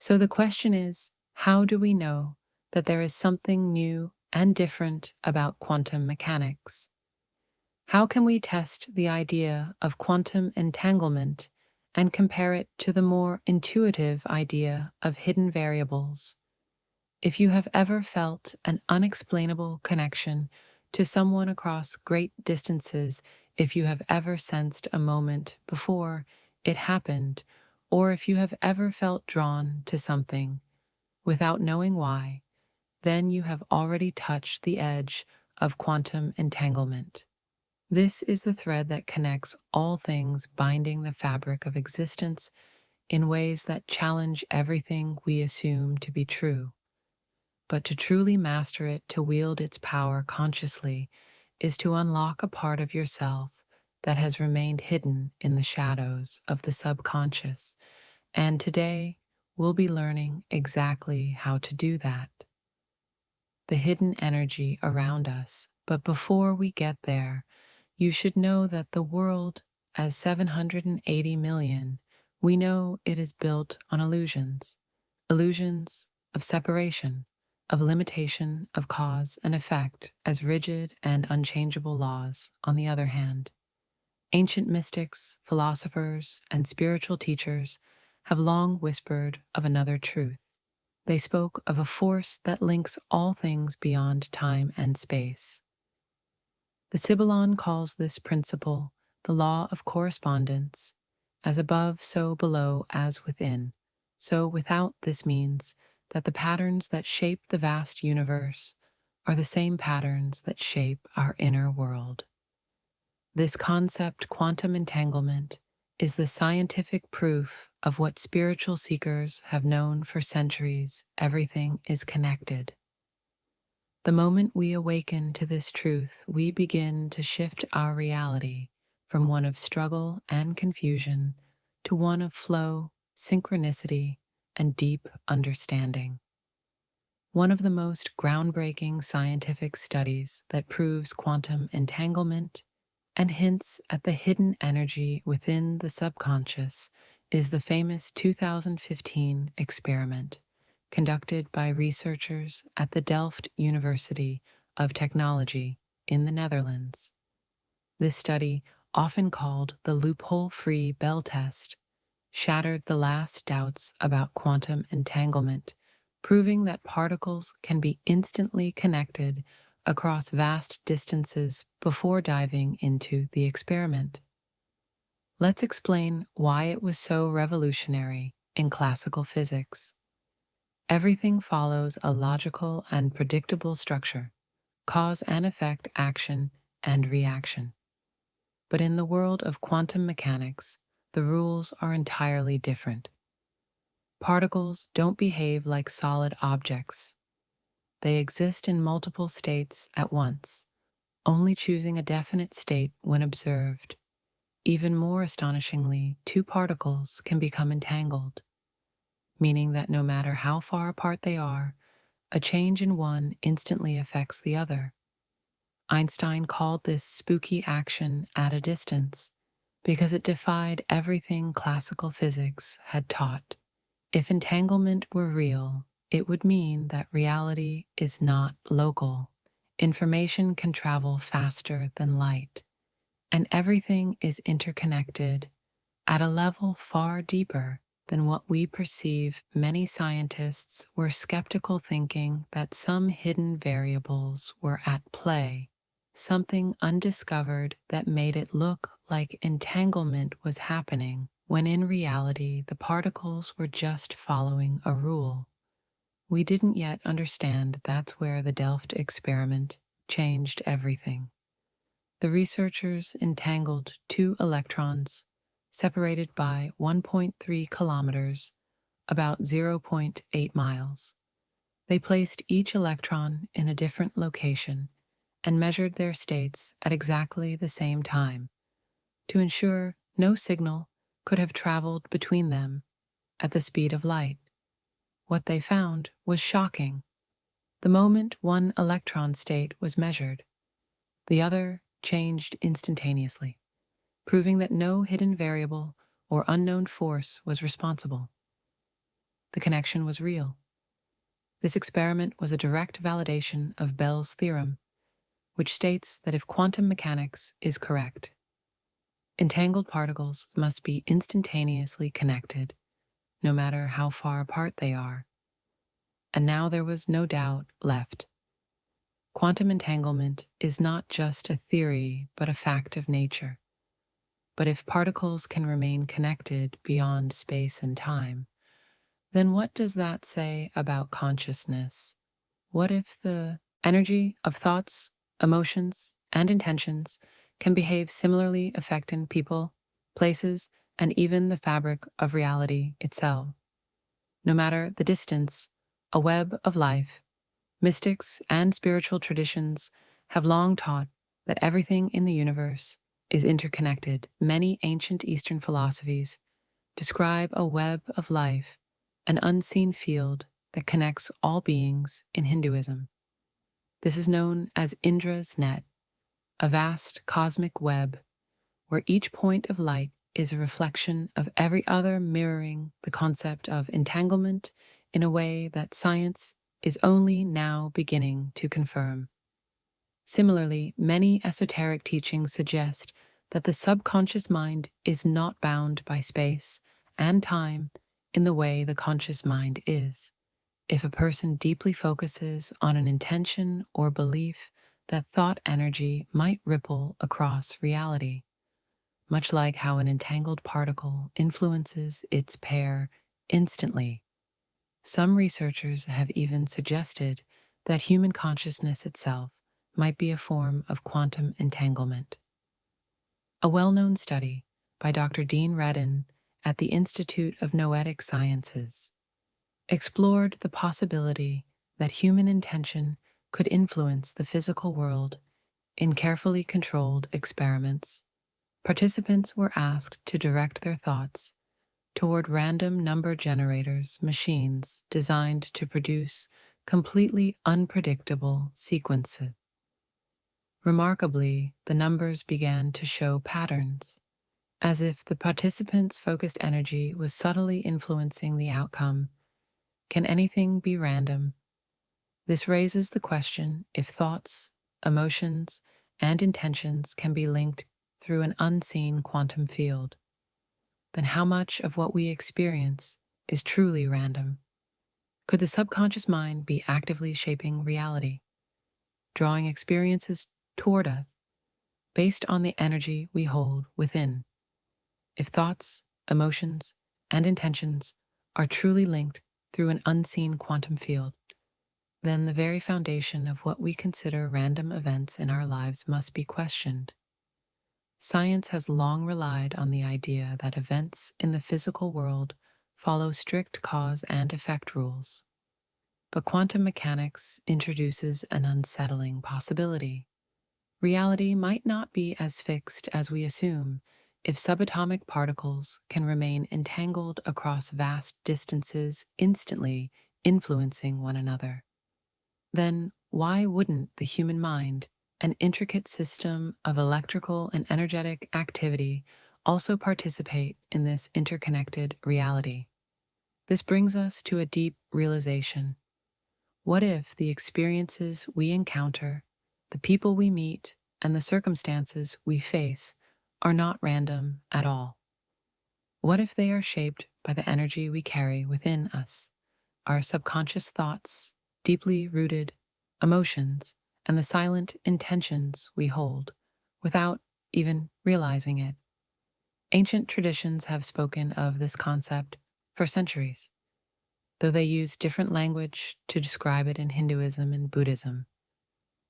So the question is, how do we know that there is something new and different about quantum mechanics? How can we test the idea of quantum entanglement and compare it to the more intuitive idea of hidden variables? If you have ever felt an unexplainable connection to someone across great distances, if you have ever sensed a moment before it happened, or if you have ever felt drawn to something without knowing why, then you have already touched the edge of quantum entanglement. This is the thread that connects all things, binding the fabric of existence in ways that challenge everything we assume to be true. But to truly master it, to wield its power consciously, is to unlock a part of yourself that has remained hidden in the shadows of the subconscious. And today, we'll be learning exactly how to do that. The hidden energy around us. But before we get there, you should know that the world, as 780 million, we know it is built on illusions. Illusions of separation, of limitation, of cause and effect as rigid and unchangeable laws, on the other hand. Ancient mystics, philosophers, and spiritual teachers have long whispered of another truth. They spoke of a force that links all things beyond time and space. The Sibylline calls this principle the law of correspondence, as above, so below, as within. So without, this means that the patterns that shape the vast universe are the same patterns that shape our inner world. This concept, quantum entanglement, is the scientific proof of what spiritual seekers have known for centuries: everything is connected. The moment we awaken to this truth, we begin to shift our reality from one of struggle and confusion to one of flow, synchronicity, and deep understanding. One of the most groundbreaking scientific studies that proves quantum entanglement and hints at the hidden energy within the subconscious is the famous 2015 experiment conducted by researchers at the Delft University of Technology in the Netherlands. This study, often called the loophole-free Bell test, shattered the last doubts about quantum entanglement, proving that particles can be instantly connected across vast distances. Before diving into the experiment, let's explain why it was so revolutionary in classical physics. Everything follows a logical and predictable structure: cause and effect, action and reaction. But in the world of quantum mechanics, the rules are entirely different. Particles don't behave like solid objects. They exist in multiple states at once, only choosing a definite state when observed. Even more astonishingly, two particles can become entangled, meaning that no matter how far apart they are, a change in one instantly affects the other. Einstein called this spooky action at a distance because it defied everything classical physics had taught. If entanglement were real, it would mean that reality is not local. Information can travel faster than light, and everything is interconnected at a level far deeper than what we perceive. Many scientists were skeptical, thinking that some hidden variables were at play, something undiscovered that made it look like entanglement was happening, when in reality the particles were just following a rule. We didn't yet understand. That's where the Delft experiment changed everything. The researchers entangled two electrons separated by 1.3 kilometers, about 0.8 miles. They placed each electron in a different location and measured their states at exactly the same time to ensure no signal could have traveled between them at the speed of light. What they found was shocking. The moment one electron state was measured, the other changed instantaneously, proving that no hidden variable or unknown force was responsible. the connection was real. This experiment was a direct validation of Bell's theorem, which states that if quantum mechanics is correct, entangled particles must be instantaneously connected, no matter how far apart they are. And now there was no doubt left. Quantum entanglement is not just a theory, but a fact of nature. But if particles can remain connected beyond space and time, then what does that say about consciousness? What if the energy of thoughts, emotions, and intentions can behave similarly, affecting people, places, and even the fabric of reality itself? No matter the distance, a web of life, mystics and spiritual traditions have long taught that everything in the universe is interconnected. Many ancient Eastern philosophies describe a web of life, an unseen field that connects all beings in Hinduism. This is known as Indra's net, a vast cosmic web where each point of light is a reflection of every other, mirroring the concept of entanglement in a way that science is only now beginning to confirm. Similarly, many esoteric teachings suggest that the subconscious mind is not bound by space and time in the way the conscious mind is. If a person deeply focuses on an intention or belief, that thought energy might ripple across reality, much like how an entangled particle influences its pair instantly. Some researchers have even suggested that human consciousness itself might be a form of quantum entanglement. A well-known study by Dr. Dean Radin at the Institute of Noetic Sciences explored the possibility that human intention could influence the physical world in carefully controlled experiments. Participants were asked to direct their thoughts toward random number generators, machines designed to produce completely unpredictable sequences. Remarkably, the numbers began to show patterns, as if the participants' focused energy was subtly influencing the outcome. Can anything be random? This raises the question if thoughts, emotions, and intentions can be linked through an unseen quantum field. Then how much of what we experience is truly random? Could the subconscious mind be actively shaping reality, drawing experiences toward us based on the energy we hold within? If thoughts, emotions, and intentions are truly linked through an unseen quantum field, then the very foundation of what we consider random events in our lives must be questioned. Science has long relied on the idea that events in the physical world follow strict cause and effect rules. But quantum mechanics introduces an unsettling possibility. Reality might not be as fixed as we assume if subatomic particles can remain entangled across vast distances, instantly influencing one another. Then why wouldn't the human mind, an intricate system of electrical and energetic activity, also participate in this interconnected reality? This brings us to a deep realization. What if the experiences we encounter, the people we meet, and the circumstances we face are not random at all? What if they are shaped by the energy we carry within us, our subconscious thoughts, deeply rooted emotions, and the silent intentions we hold without even realizing it? Ancient traditions have spoken of this concept for centuries, though they use different language to describe it in Hinduism and Buddhism.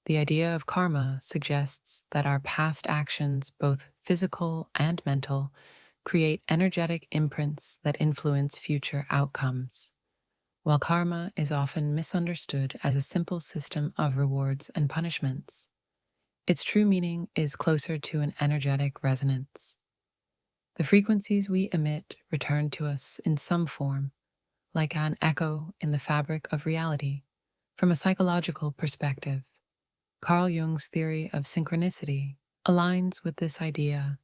The idea of karma suggests that our past actions, both physical and mental, create energetic imprints that influence future outcomes. While karma is often misunderstood as a simple system of rewards and punishments, its true meaning is closer to an energetic resonance. The frequencies we emit return to us in some form, like an echo in the fabric of reality. From a psychological perspective, Carl Jung's theory of synchronicity aligns with this idea.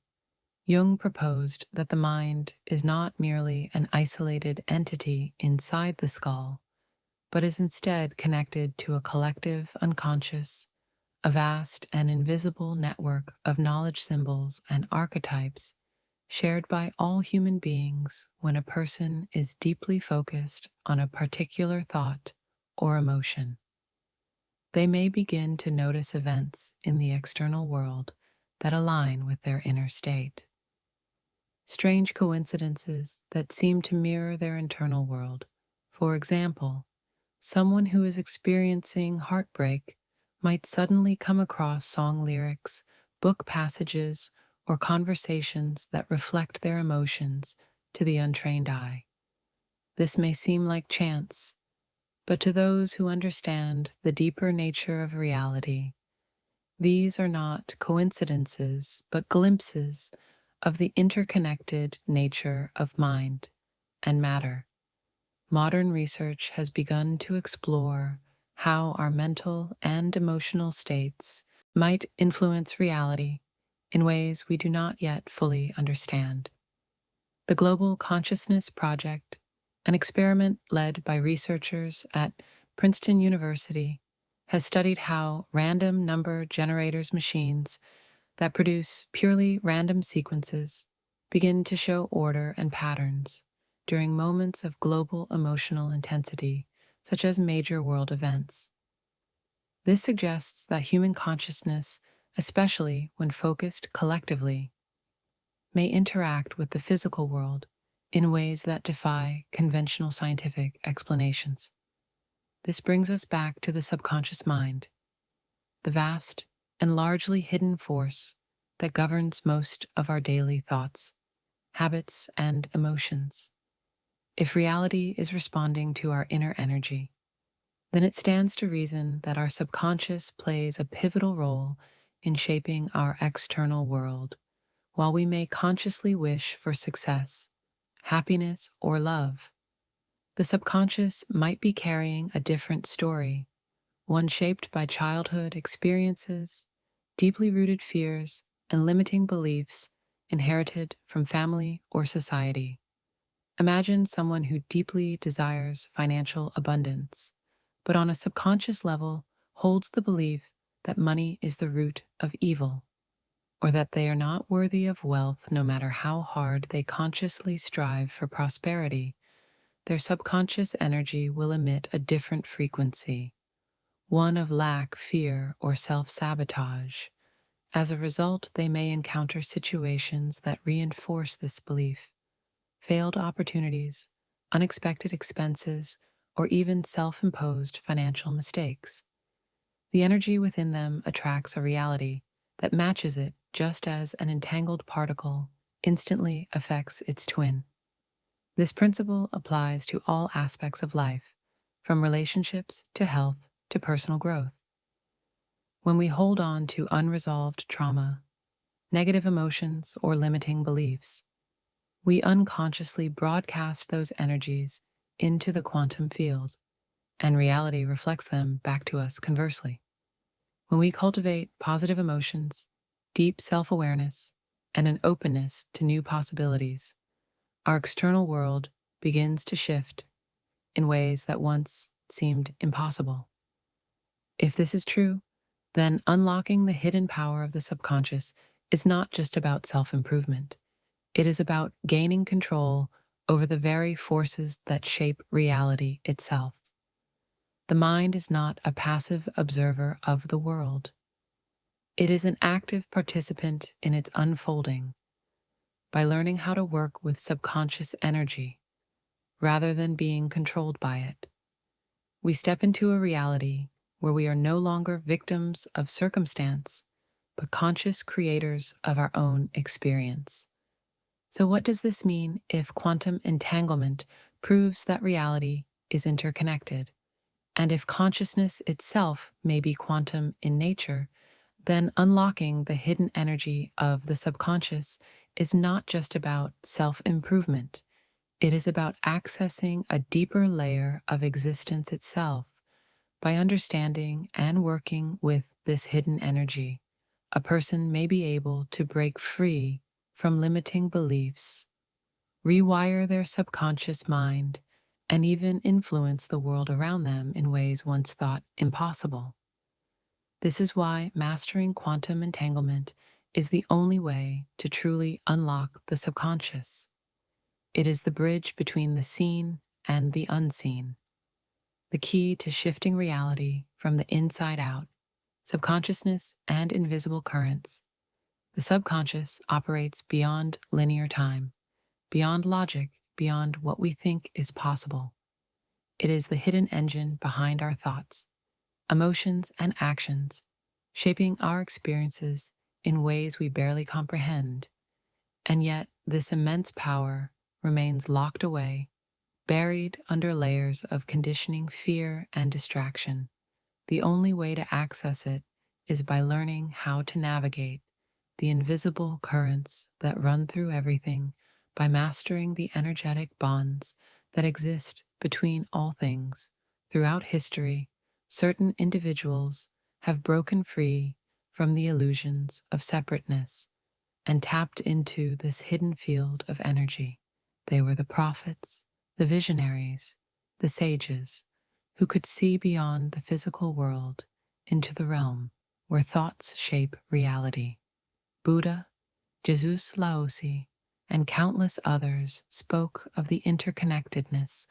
Jung proposed that the mind is not merely an isolated entity inside the skull, but is instead connected to a collective unconscious, a vast and invisible network of knowledge symbols and archetypes shared by all human beings when a person is deeply focused on a particular thought or emotion. They may begin to notice events in the external world that align with their inner state. Strange coincidences that seem to mirror their internal world. For example, someone who is experiencing heartbreak might suddenly come across song lyrics, book passages, or conversations that reflect their emotions to the untrained eye. This may seem like chance, but to those who understand the deeper nature of reality, these are not coincidences, but glimpses of the interconnected nature of mind and matter. Modern research has begun to explore how our mental and emotional states might influence reality in ways we do not yet fully understand. The Global Consciousness Project, an experiment led by researchers at Princeton University, has studied how random number generators machines that produce purely random sequences begin to show order and patterns during moments of global emotional intensity, such as major world events. This suggests that human consciousness, especially when focused collectively, may interact with the physical world in ways that defy conventional scientific explanations. This brings us back to the subconscious mind, the vast and largely hidden force that governs most of our daily thoughts, habits, and emotions. If reality is responding to our inner energy, then it stands to reason that our subconscious plays a pivotal role in shaping our external world. While we may consciously wish for success, happiness, or love, the subconscious might be carrying a different story, one shaped by childhood experiences, deeply rooted fears, and limiting beliefs inherited from family or society. Imagine someone who deeply desires financial abundance, but on a subconscious level holds the belief that money is the root of evil, or that they are not worthy of wealth no matter how hard they consciously strive for prosperity. Their subconscious energy will emit a different frequency, one of lack, fear, or self-sabotage. As a result, they may encounter situations that reinforce this belief: failed opportunities, unexpected expenses, or even self-imposed financial mistakes. The energy within them attracts a reality that matches it, just as an entangled particle instantly affects its twin. This principle applies to all aspects of life, from relationships to health to personal growth. When we hold on to unresolved trauma, negative emotions, or limiting beliefs, we unconsciously broadcast those energies into the quantum field, and reality reflects them back to us conversely. When we cultivate positive emotions, deep self-awareness, and an openness to new possibilities, our external world begins to shift in ways that once seemed impossible. If this is true, then unlocking the hidden power of the subconscious is not just about self-improvement. It is about gaining control over the very forces that shape reality itself. The mind is not a passive observer of the world. It is an active participant in its unfolding. By learning how to work with subconscious energy, rather than being controlled by it, we step into a reality where we are no longer victims of circumstance, but conscious creators of our own experience. So what does this mean if quantum entanglement proves that reality is interconnected? And if consciousness itself may be quantum in nature, then unlocking the hidden energy of the subconscious is not just about self-improvement. It is about accessing a deeper layer of existence itself. By understanding and working with this hidden energy, a person may be able to break free from limiting beliefs, rewire their subconscious mind, and even influence the world around them in ways once thought impossible. This is why mastering quantum entanglement is the only way to truly unlock the subconscious. It is the bridge between the seen and the unseen, the key to shifting reality from the inside out. Subconsciousness and invisible currents. The subconscious operates beyond linear time, beyond logic, beyond what we think is possible. It is the hidden engine behind our thoughts, emotions, and actions, shaping our experiences in ways we barely comprehend. And yet, this immense power remains locked away, buried under layers of conditioning, fear, and distraction. The only way to access it is by learning how to navigate the invisible currents that run through everything, by mastering the energetic bonds that exist between all things. Throughout history, certain individuals have broken free from the illusions of separateness and tapped into this hidden field of energy. They were the prophets, the visionaries, the sages, who could see beyond the physical world into the realm where thoughts shape reality. Buddha, Jesus Laozi, and countless others spoke of the interconnectedness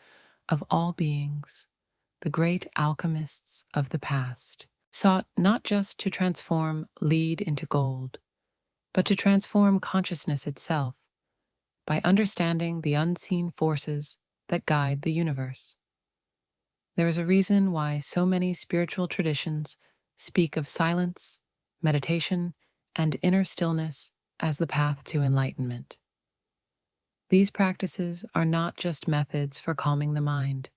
of all beings. The great alchemists of the past sought not just to transform lead into gold, but to transform consciousness itself by understanding the unseen forces that guide the universe. There is a reason why so many spiritual traditions speak of silence, meditation, and inner stillness as the path to enlightenment. These practices are not just methods for calming the mind.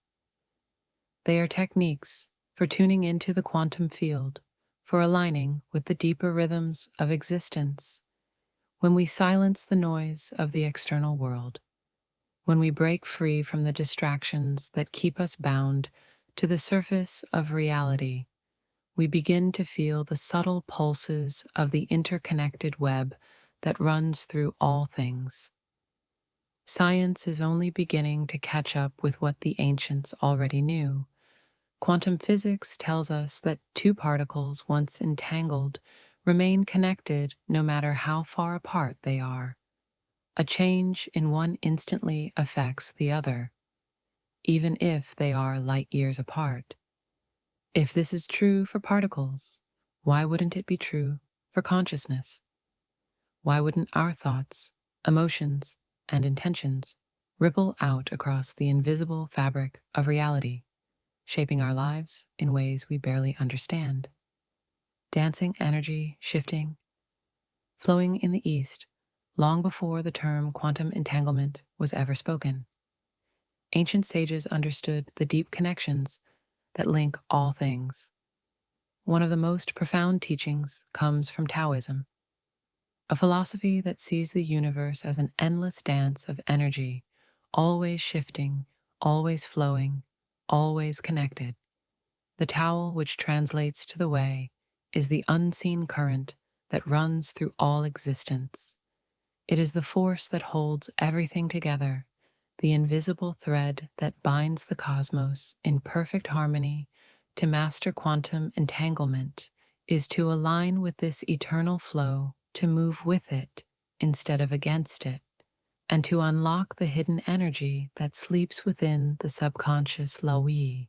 They are techniques for tuning into the quantum field, for aligning with the deeper rhythms of existence. When we silence the noise of the external world, when we break free from the distractions that keep us bound to the surface of reality, we begin to feel the subtle pulses of the interconnected web that runs through all things. Science is only beginning to catch up with what the ancients already knew. Quantum physics tells us that two particles, once entangled, remain connected no matter how far apart they are. A change in one instantly affects the other, even if they are light years apart. If this is true for particles, why wouldn't it be true for consciousness? Why wouldn't our thoughts, emotions, and intentions ripple out across the invisible fabric of reality, shaping our lives in ways we barely understand? Dancing energy shifting, flowing in the East, long before the term quantum entanglement was ever spoken. Ancient sages understood the deep connections that link all things. One of the most profound teachings comes from Taoism, a philosophy that sees the universe as an endless dance of energy, always shifting, always flowing, always connected. The Tao, which translates to the way, is the unseen current that runs through all existence. It is the force that holds everything together, the invisible thread that binds the cosmos in perfect harmony. To master quantum entanglement is to align with this eternal flow, to move with it instead of against it, and to unlock the hidden energy that sleeps within the subconscious Laoyi.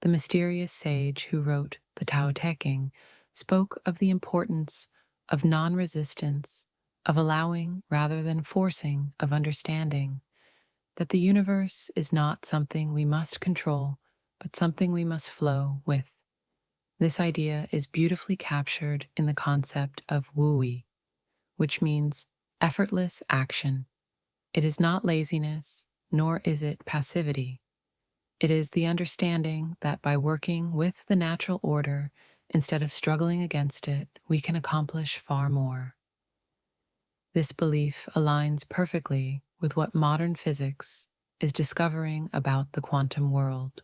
The mysterious sage who wrote the Tao Te Ching spoke of the importance of non-resistance, of allowing rather than forcing, of understanding that the universe is not something we must control, but something we must flow with. This idea is beautifully captured in the concept of wui, which means effortless action. It is not laziness, nor is it passivity. It is the understanding that by working with the natural order instead of struggling against it, we can accomplish far more. This belief aligns perfectly with what modern physics is discovering about the quantum world.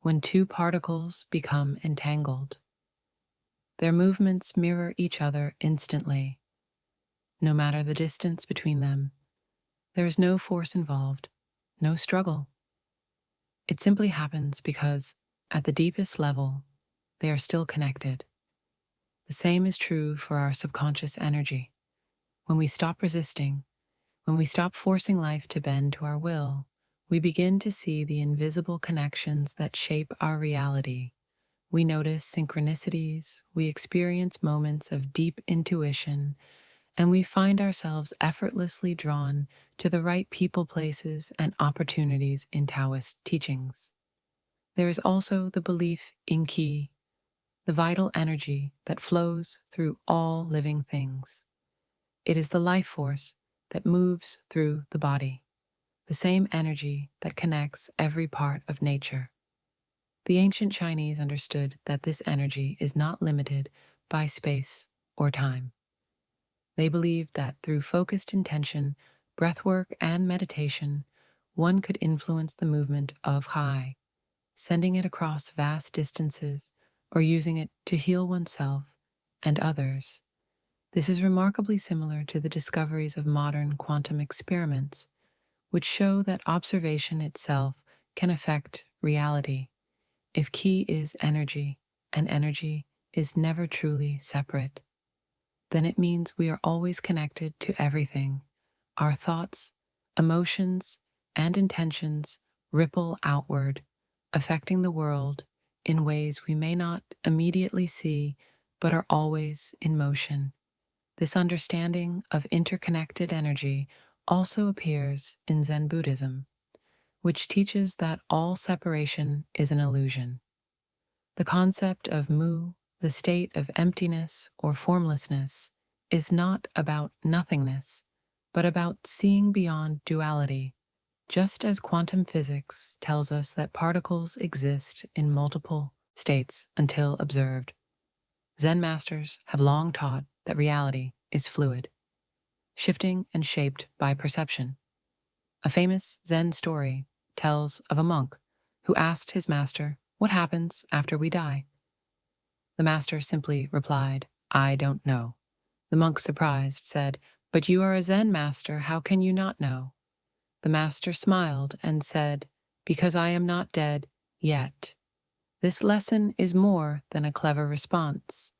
When two particles become entangled, their movements mirror each other instantly. no matter the distance between them. There is no force involved, no struggle. It simply happens because, at the deepest level, they are still connected. The same is true for our subconscious energy. When we stop resisting, when we stop forcing life to bend to our will, we begin to see the invisible connections that shape our reality. We notice synchronicities, we experience moments of deep intuition, and we find ourselves effortlessly drawn to the right people, places, and opportunities in Taoist teachings. There is also the belief in Qi, the vital energy that flows through all living things. It is the life force that moves through the body, the same energy that connects every part of nature. The ancient Chinese understood that this energy is not limited by space or time. They believed that through focused intention, breathwork, and meditation, one could influence the movement of Qi, sending it across vast distances or using it to heal oneself and others. This is remarkably similar to the discoveries of modern quantum experiments, which show that observation itself can affect reality. If Qi is energy, and energy is never truly separate, then it means we are always connected to everything. Our thoughts, emotions, and intentions ripple outward, affecting the world in ways we may not immediately see, but are always in motion. This understanding of interconnected energy also appears in Zen Buddhism, which teaches that all separation is an illusion. The concept of mu, the state of emptiness or formlessness, is not about nothingness, but about seeing beyond duality, just as quantum physics tells us that particles exist in multiple states until observed. Zen masters have long taught that reality is fluid, shifting and shaped by perception. A famous Zen story tells of a monk who asked his master, "What happens after we die?" The master simply replied, "I don't know." The monk, surprised, said, "But you are a Zen master, how can you not know?" The master smiled and said, "Because I am not dead yet." This lesson is more than a clever response.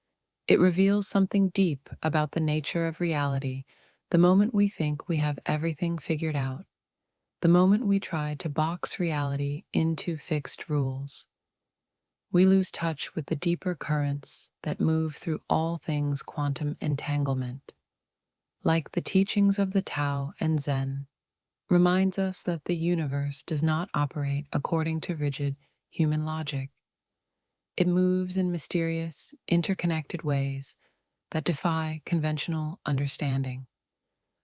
It reveals something deep about the nature of reality. The moment we think we have everything figured out, the moment we try to box reality into fixed rules, we lose touch with the deeper currents that move through all things quantum entanglement. Like the teachings of the Tao and Zen, reminds us that the universe does not operate according to rigid human logic. It moves in mysterious, interconnected ways that defy conventional understanding.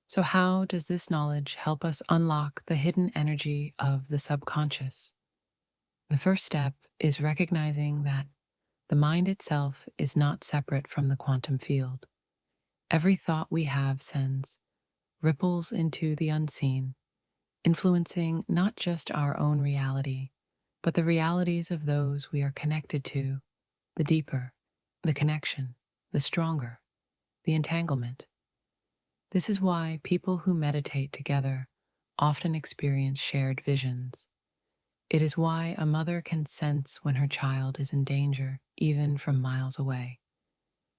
So how does this knowledge help us unlock the hidden energy of the subconscious? The first step is recognizing that the mind itself is not separate from the quantum field. Every thought we have sends ripples into the unseen, influencing not just our own reality, but the realities of those we are connected to. The deeper the connection, the stronger the entanglement. This is why people who meditate together often experience shared visions. It is why a mother can sense when her child is in danger, even from miles away.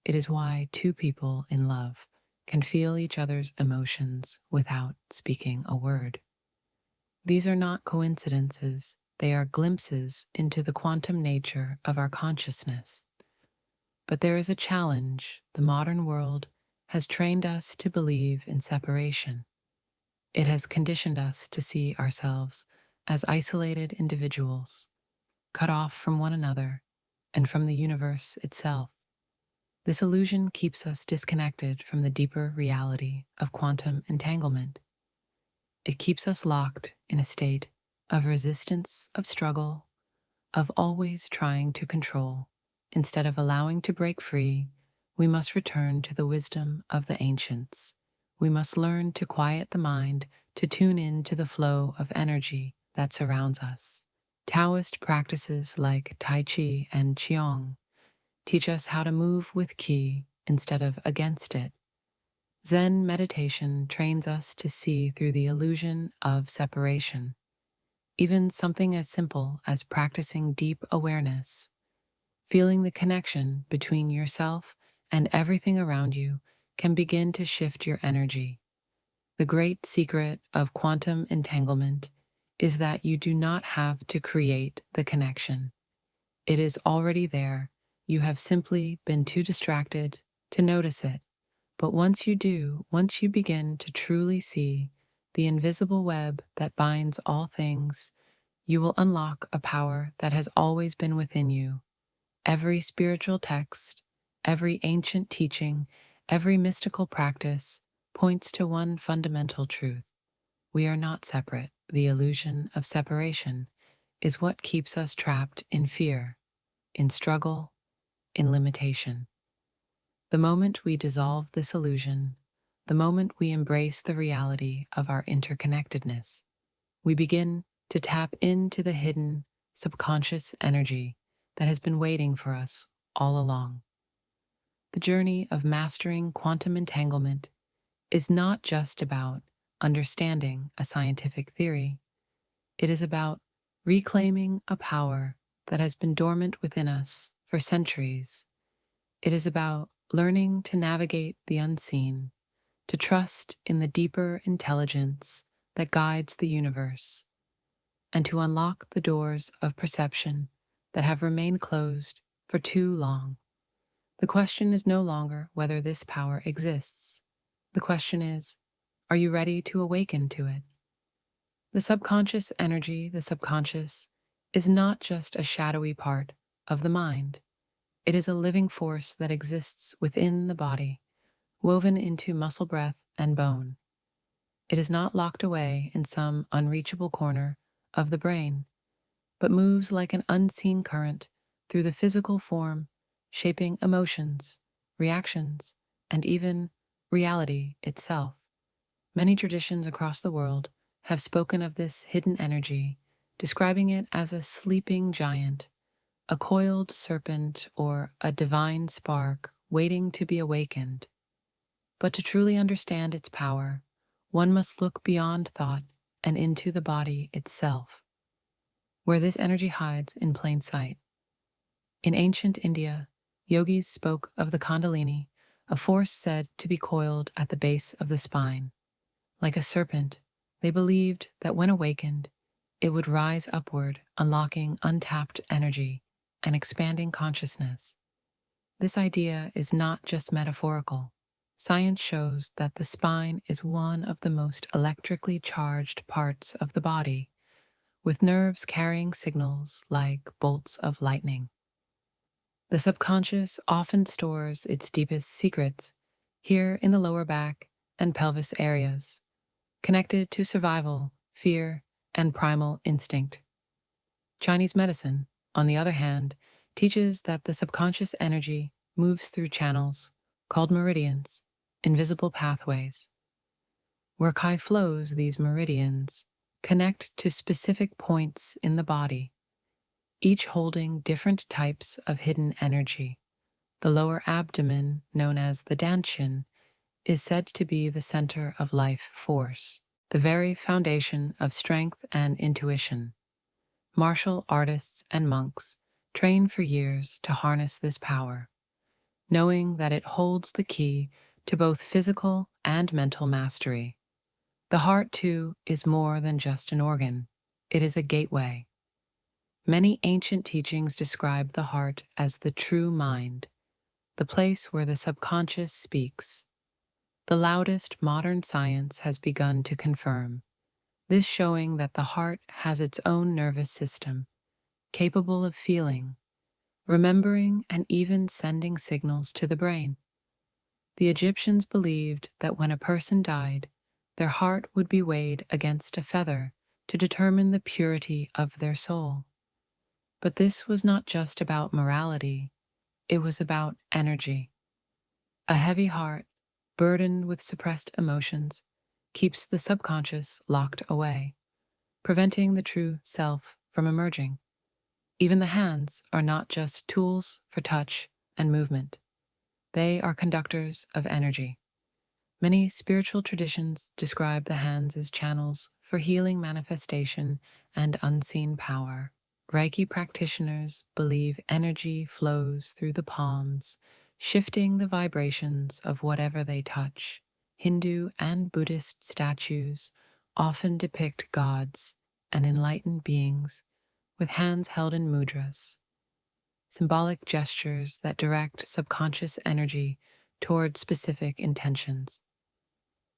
It is why two people in love can feel each other's emotions without speaking a word. These are not coincidences, they are glimpses into the quantum nature of our consciousness. But there is a challenge. The modern world has trained us to believe in separation. It has conditioned us to see ourselves as isolated individuals, cut off from one another and from the universe itself. This illusion keeps us disconnected from the deeper reality of quantum entanglement. It keeps us locked in a state of resistance, of struggle, of always trying to control. Instead of allowing to break free, we must return to the wisdom of the ancients. We must learn to quiet the mind, to tune in to the flow of energy that surrounds us. Taoist practices like Tai Chi and Qigong teach us how to move with Qi instead of against it. Zen meditation trains us to see through the illusion of separation. Even something as simple as practicing deep awareness, feeling the connection between yourself and everything around you, can begin to shift your energy. The great secret of quantum entanglement is that you do not have to create the connection. It is already there. You have simply been too distracted to notice it. But once you do, once you begin to truly see the invisible web that binds all things, you will unlock a power that has always been within you. Every spiritual text, every ancient teaching, every mystical practice points to one fundamental truth. We are not separate. The illusion of separation is what keeps us trapped in fear, in struggle, in limitation. The moment we dissolve this illusion, the moment we embrace the reality of our interconnectedness, we begin to tap into the hidden, subconscious energy that has been waiting for us all along. The journey of mastering quantum entanglement is not just about understanding a scientific theory. It is about reclaiming a power that has been dormant within us for centuries. It is about learning to navigate the unseen, to trust in the deeper intelligence that guides the universe, and to unlock the doors of perception that have remained closed for too long. The question is no longer whether this power exists. The question is, are you ready to awaken to it? The subconscious energy, the subconscious, is not just a shadowy part of the mind. It is a living force that exists within the body, woven into muscle, breath, and bone. It is not locked away in some unreachable corner of the brain, but moves like an unseen current through the physical form, shaping emotions, reactions, and even reality itself. Many traditions across the world have spoken of this hidden energy, describing it as a sleeping giant, a coiled serpent, or a divine spark waiting to be awakened. But to truly understand its power, one must look beyond thought and into the body itself, where this energy hides in plain sight. In ancient India, yogis spoke of the Kundalini, a force said to be coiled at the base of the spine. Like a serpent, they believed that when awakened, it would rise upward, unlocking untapped energy and expanding consciousness. This idea is not just metaphorical. Science shows that the spine is one of the most electrically charged parts of the body, with nerves carrying signals like bolts of lightning. The subconscious often stores its deepest secrets here in the lower back and pelvis areas, connected to survival, fear, and primal instinct. Chinese medicine, on the other hand, teaches that the subconscious energy moves through channels called meridians, invisible pathways. Where Qi flows, these meridians connect to specific points in the body, each holding different types of hidden energy. The lower abdomen, known as the dantian, is said to be the center of life force, the very foundation of strength and intuition. Martial artists and monks train for years to harness this power, knowing that it holds the key to both physical and mental mastery. The heart, too, is more than just an organ. It is a gateway. Many ancient teachings describe the heart as the true mind, the place where the subconscious speaks. The loudest modern science has begun to confirm this, showing that the heart has its own nervous system, capable of feeling, remembering, and even sending signals to the brain. The Egyptians believed that when a person died, their heart would be weighed against a feather to determine the purity of their soul. But this was not just about morality, it was about energy. A heavy heart, burdened with suppressed emotions, keeps the subconscious locked away, preventing the true self from emerging. Even the hands are not just tools for touch and movement. They are conductors of energy. Many spiritual traditions describe the hands as channels for healing manifestation and unseen power. Reiki practitioners believe energy flows through the palms, shifting the vibrations of whatever they touch. Hindu and Buddhist statues often depict gods and enlightened beings with hands held in mudras, symbolic gestures that direct subconscious energy toward specific intentions.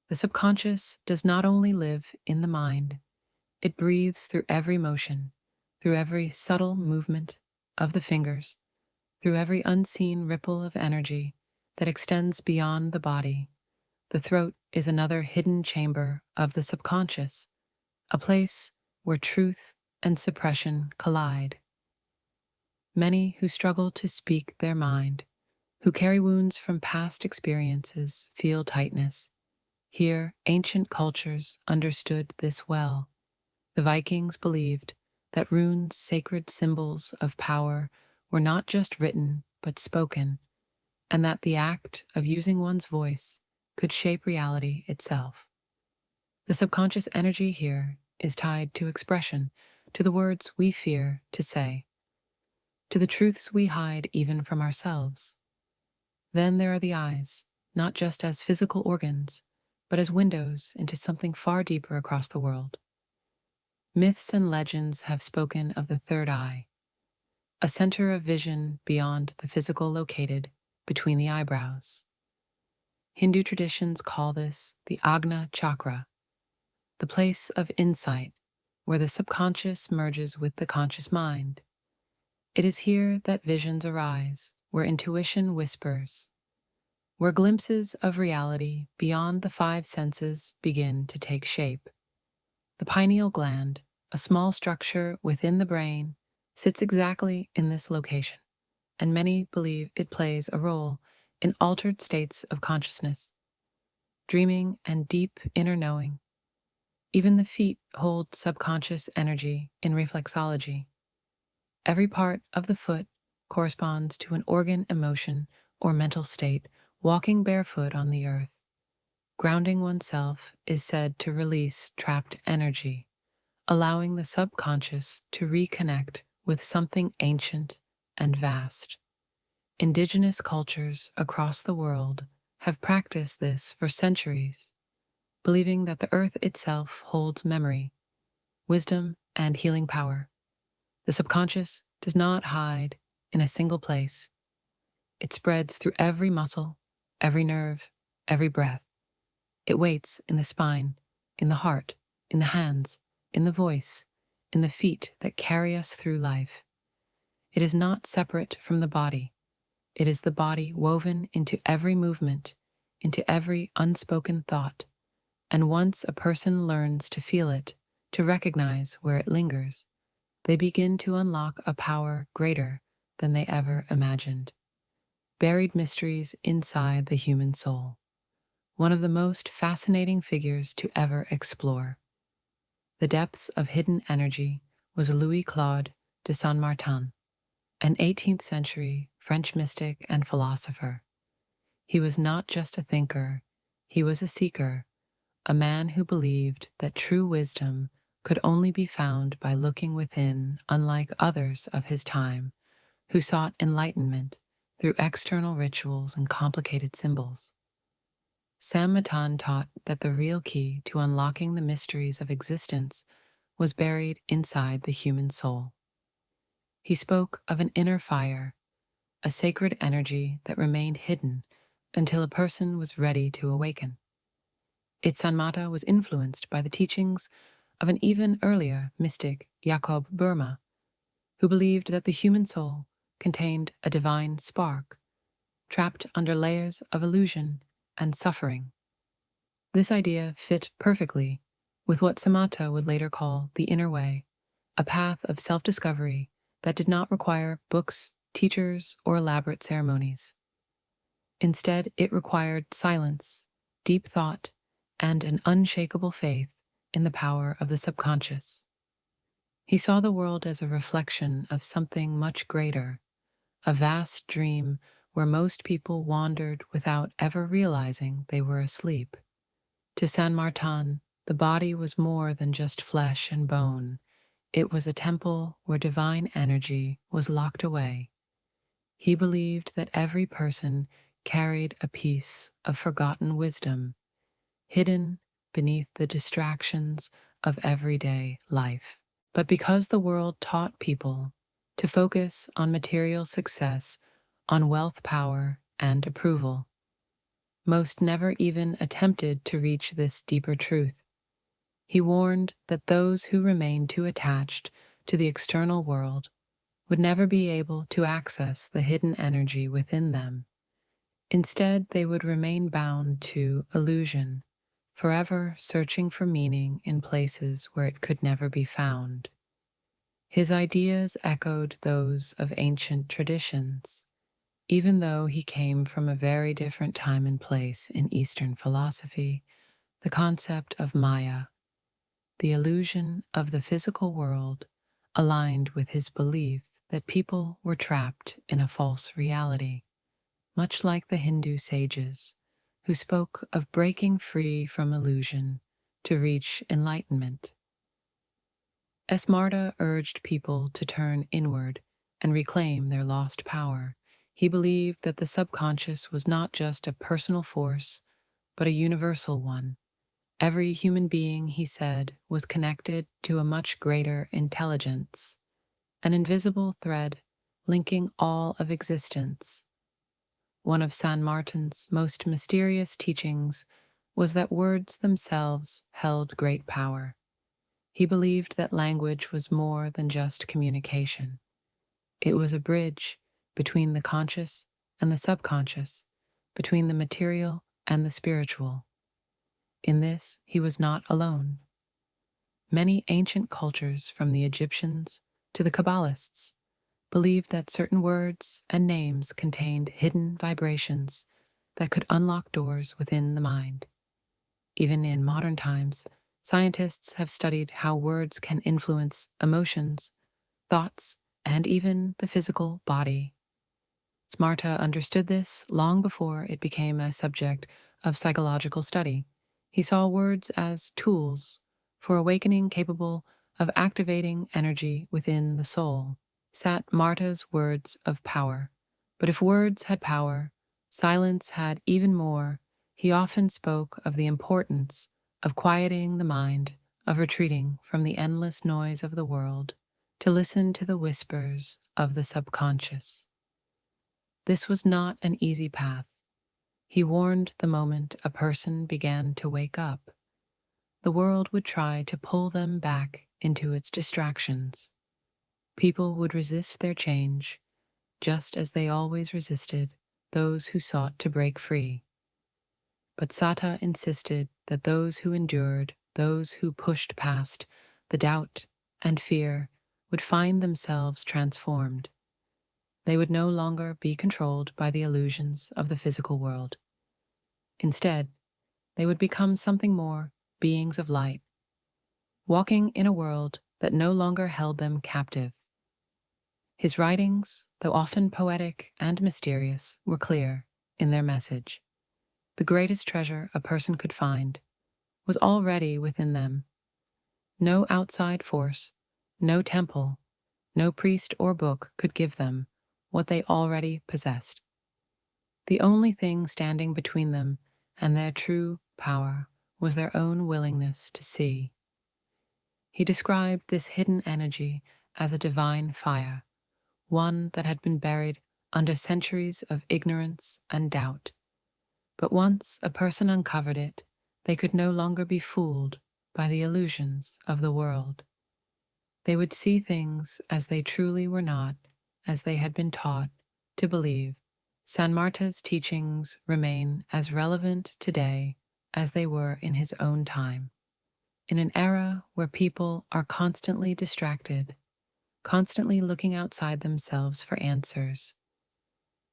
The subconscious does not only live in the mind, it breathes through every motion, through every subtle movement of the fingers, through every unseen ripple of energy that extends beyond the body. The throat is another hidden chamber of the subconscious, a place where truth and suppression collide. Many who struggle to speak their mind, who carry wounds from past experiences, feel tightness. Here, ancient cultures understood this well. The Vikings believed that runes, sacred symbols of power, were not just written but spoken, and that the act of using one's voice could shape reality itself. The subconscious energy here is tied to expression, to the words we fear to say, to the truths we hide even from ourselves. Then there are the eyes, not just as physical organs, but as windows into something far deeper across the world. Myths and legends have spoken of the third eye, a center of vision beyond the physical located between the eyebrows. Hindu traditions call this the Agna chakra, the place of insight where the subconscious merges with the conscious mind. It is here that visions arise, where intuition whispers, where glimpses of reality beyond the five senses begin to take shape. The pineal gland, a small structure within the brain, sits exactly in this location, and many believe it plays a role in altered states of consciousness, dreaming, and deep inner knowing. Even the feet hold subconscious energy in reflexology. Every part of the foot corresponds to an organ, emotion, or mental state. Walking barefoot on the earth, grounding oneself is said to release trapped energy, allowing the subconscious to reconnect with something ancient and vast. Indigenous cultures across the world have practiced this for centuries, believing that the earth itself holds memory, wisdom, and healing power. The subconscious does not hide in a single place. It spreads through every muscle, every nerve, every breath. It waits in the spine, in the heart, in the hands, in the voice, in the feet that carry us through life. It is not separate from the body. It is the body woven into every movement, into every unspoken thought. And once a person learns to feel it, to recognize where it lingers, they begin to unlock a power greater than they ever imagined. Buried mysteries inside the human soul. One of the most fascinating figures to ever explore the depths of hidden energy was Louis-Claude de Saint-Martin, an 18th century French mystic and philosopher. He was not just a thinker, he was a seeker, a man who believed that true wisdom could only be found by looking within, unlike others of his time, who sought enlightenment through external rituals and complicated symbols. Saint-Martin taught that the real key to unlocking the mysteries of existence was buried inside the human soul. He spoke of an inner fire, a sacred energy that remained hidden until a person was ready to awaken. Its Saint-Martin was influenced by the teachings of an even earlier mystic, Jacob Boehme, who believed that the human soul contained a divine spark, trapped under layers of illusion and suffering. This idea fit perfectly with what Samatha would later call the inner way, a path of self-discovery that did not require books, teachers, or elaborate ceremonies. Instead, it required silence, deep thought, and an unshakable faith in the power of the subconscious. He saw the world as a reflection of something much greater, a vast dream where most people wandered without ever realizing they were asleep. To San Martin, the body was more than just flesh and bone. It was a temple where divine energy was locked away. He believed that every person carried a piece of forgotten wisdom, hidden beneath the distractions of everyday life. But because the world taught people to focus on material success, on wealth, power, and approval, most never even attempted to reach this deeper truth. He warned that those who remained too attached to the external world would never be able to access the hidden energy within them. Instead, they would remain bound to illusion, forever searching for meaning in places where it could never be found. His ideas echoed those of ancient traditions, even though he came from a very different time and place in Eastern philosophy. The concept of Maya, the illusion of the physical world, aligned with his belief that people were trapped in a false reality, much like the Hindu sages who spoke of breaking free from illusion to reach enlightenment. Esmarta urged people to turn inward and reclaim their lost power. He believed that the subconscious was not just a personal force, but a universal one. Every human being, he said, was connected to a much greater intelligence, an invisible thread linking all of existence. One of San Martin's most mysterious teachings was that words themselves held great power. He believed that language was more than just communication. It was a bridge between the conscious and the subconscious, between the material and the spiritual. In this, he was not alone. Many ancient cultures, from the Egyptians to the Kabbalists, believed that certain words and names contained hidden vibrations that could unlock doors within the mind. Even in modern times, scientists have studied how words can influence emotions, thoughts, and even the physical body. Smarta understood this long before it became a subject of psychological study. He saw words as tools for awakening, capable of activating energy within the soul. Sat Marta's words of power. But if words had power, silence had even more. He often spoke of the importance of quieting the mind, of retreating from the endless noise of the world to listen to the whispers of the subconscious. This was not an easy path. He warned the moment a person began to wake up, the world would try to pull them back into its distractions. People would resist their change, just as they always resisted those who sought to break free. But Sata insisted that those who endured, those who pushed past the doubt and fear, would find themselves transformed. They would no longer be controlled by the illusions of the physical world. Instead, they would become something more, beings of light, walking in a world that no longer held them captive. His writings, though often poetic and mysterious, were clear in their message. The greatest treasure a person could find was already within them. No outside force, no temple, no priest or book could give them what they already possessed. The only thing standing between them and their true power was their own willingness to see. He described this hidden energy as a divine fire, one that had been buried under centuries of ignorance and doubt. But once a person uncovered it, they could no longer be fooled by the illusions of the world. They would see things as they truly were, not as they had been taught to believe. San Marta's teachings remain as relevant today as they were in his own time. In an era where people are constantly distracted, constantly looking outside themselves for answers,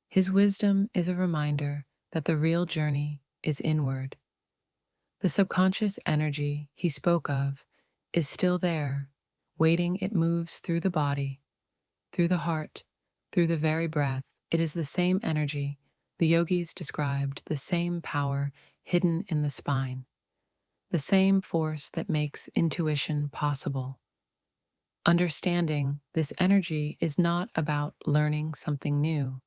his wisdom is a reminder that the real journey is inward. The subconscious energy he spoke of is still there, waiting. It moves through the body, through the heart, through the very breath, It is the same energy. The yogis described the same power hidden in the spine, the same force that makes intuition possible. Understanding this energy is not about learning something new.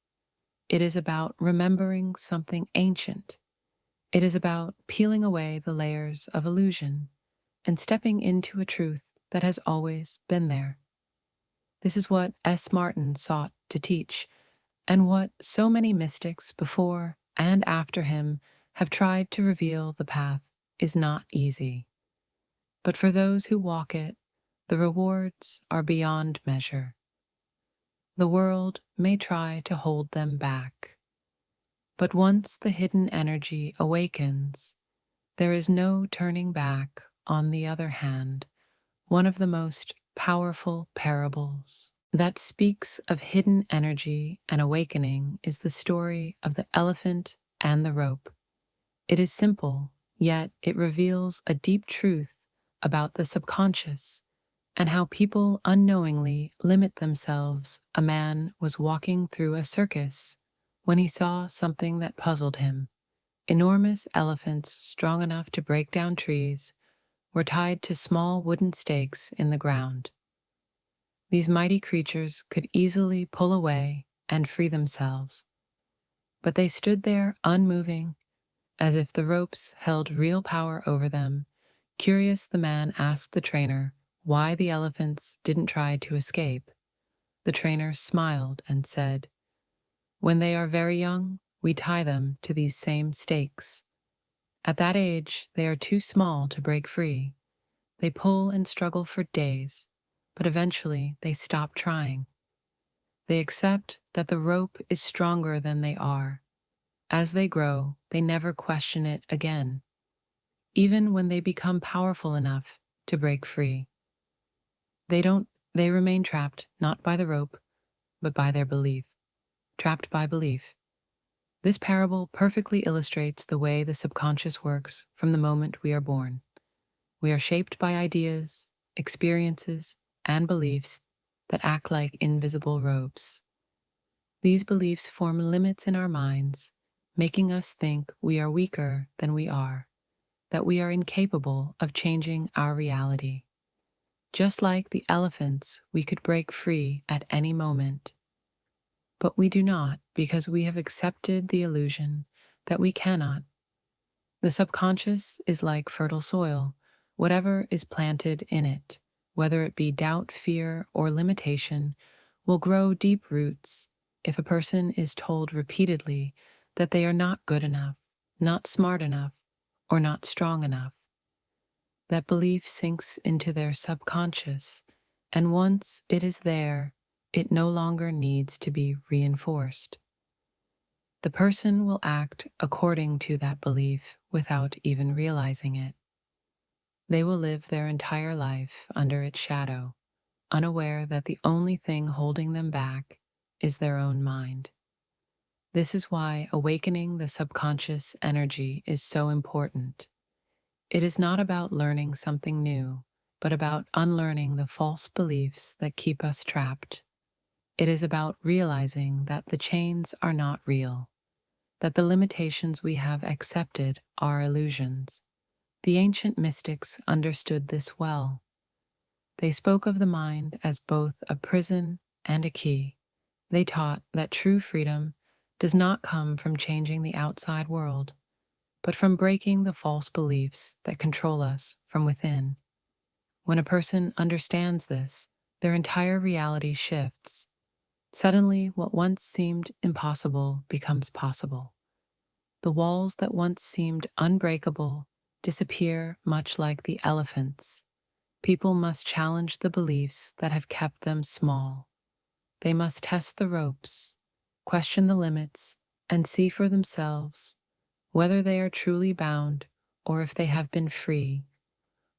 It is about remembering something ancient. It is about peeling away the layers of illusion and stepping into a truth that has always been there. This is what S. Martin sought to teach, and what so many mystics before and after him have tried to reveal. The path is not easy, but for those who walk it, the rewards are beyond measure. The world may try to hold them back, but once the hidden energy awakens, there is no turning back. On the other hand, one of the most powerful parables that speaks of hidden energy and awakening is the story of the elephant and the rope. It is simple, yet it reveals a deep truth about the subconscious and how people unknowingly limit themselves. A man was walking through a circus when he saw something that puzzled him. Enormous elephants, strong enough to break down trees, were tied to small wooden stakes in the ground. These mighty creatures could easily pull away and free themselves, but they stood there unmoving, as if the ropes held real power over them. Curious, the man asked the trainer why the elephants didn't try to escape. The trainer smiled and said, "When they are very young, we tie them to these same stakes. At that age, they are too small to break free. They pull and struggle for days, but eventually they stop trying. They accept that the rope is stronger than they are. As they grow, they never question it again, even when they become powerful enough to break free. They remain trapped, not by the rope, but by their belief. Trapped by belief. This parable perfectly illustrates the way the subconscious works from the moment we are born. We are shaped by ideas, experiences, and beliefs that act like invisible ropes. These beliefs form limits in our minds, making us think we are weaker than we are, that we are incapable of changing our reality. Just like the elephants, we could break free at any moment. But we do not, because we have accepted the illusion that we cannot. The subconscious is like fertile soil. Whatever is planted in it, whether it be doubt, fear, or limitation, will grow deep roots. If a person is told repeatedly that they are not good enough, not smart enough, or not strong enough, that belief sinks into their subconscious, and once it is there, it no longer needs to be reinforced. The person will act according to that belief without even realizing it. They will live their entire life under its shadow, unaware that the only thing holding them back is their own mind. This is why awakening the subconscious energy is so important. It is not about learning something new, but about unlearning the false beliefs that keep us trapped. It is about realizing that the chains are not real, that the limitations we have accepted are illusions. The ancient mystics understood this well. They spoke of the mind as both a prison and a key. They taught that true freedom does not come from changing the outside world, but from breaking the false beliefs that control us from within. When a person understands this, their entire reality shifts. Suddenly, what once seemed impossible becomes possible. The walls that once seemed unbreakable disappear, much like the elephants. People must challenge the beliefs that have kept them small. They must test the ropes, question the limits, and see for themselves whether they are truly bound or if they have been free.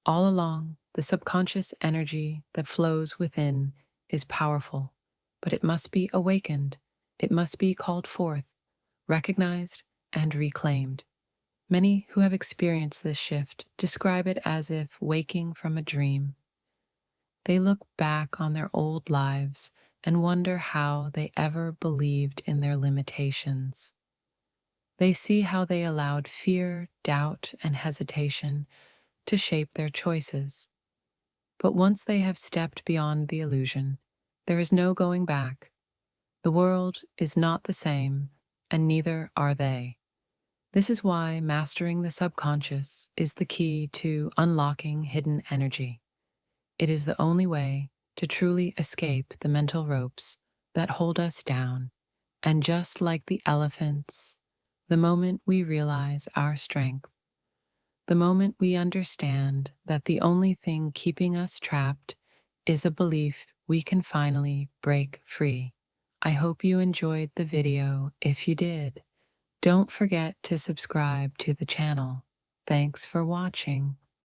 All along, the subconscious energy that flows within is powerful, but it must be awakened. It must be called forth, recognized, and reclaimed. Many who have experienced this shift describe it as if waking from a dream. They look back on their old lives and wonder how they ever believed in their limitations. They see how they allowed fear, doubt, and hesitation to shape their choices. But once they have stepped beyond the illusion, there is no going back. The world is not the same, and neither are they. This is why mastering the subconscious is the key to unlocking hidden energy. It is the only way to truly escape the mental ropes that hold us down. And just like the elephants, the moment we realize our strength, the moment we understand that the only thing keeping us trapped is a belief we can finally break free. I hope you enjoyed the video. If you did, don't forget to subscribe to the channel. Thanks for watching.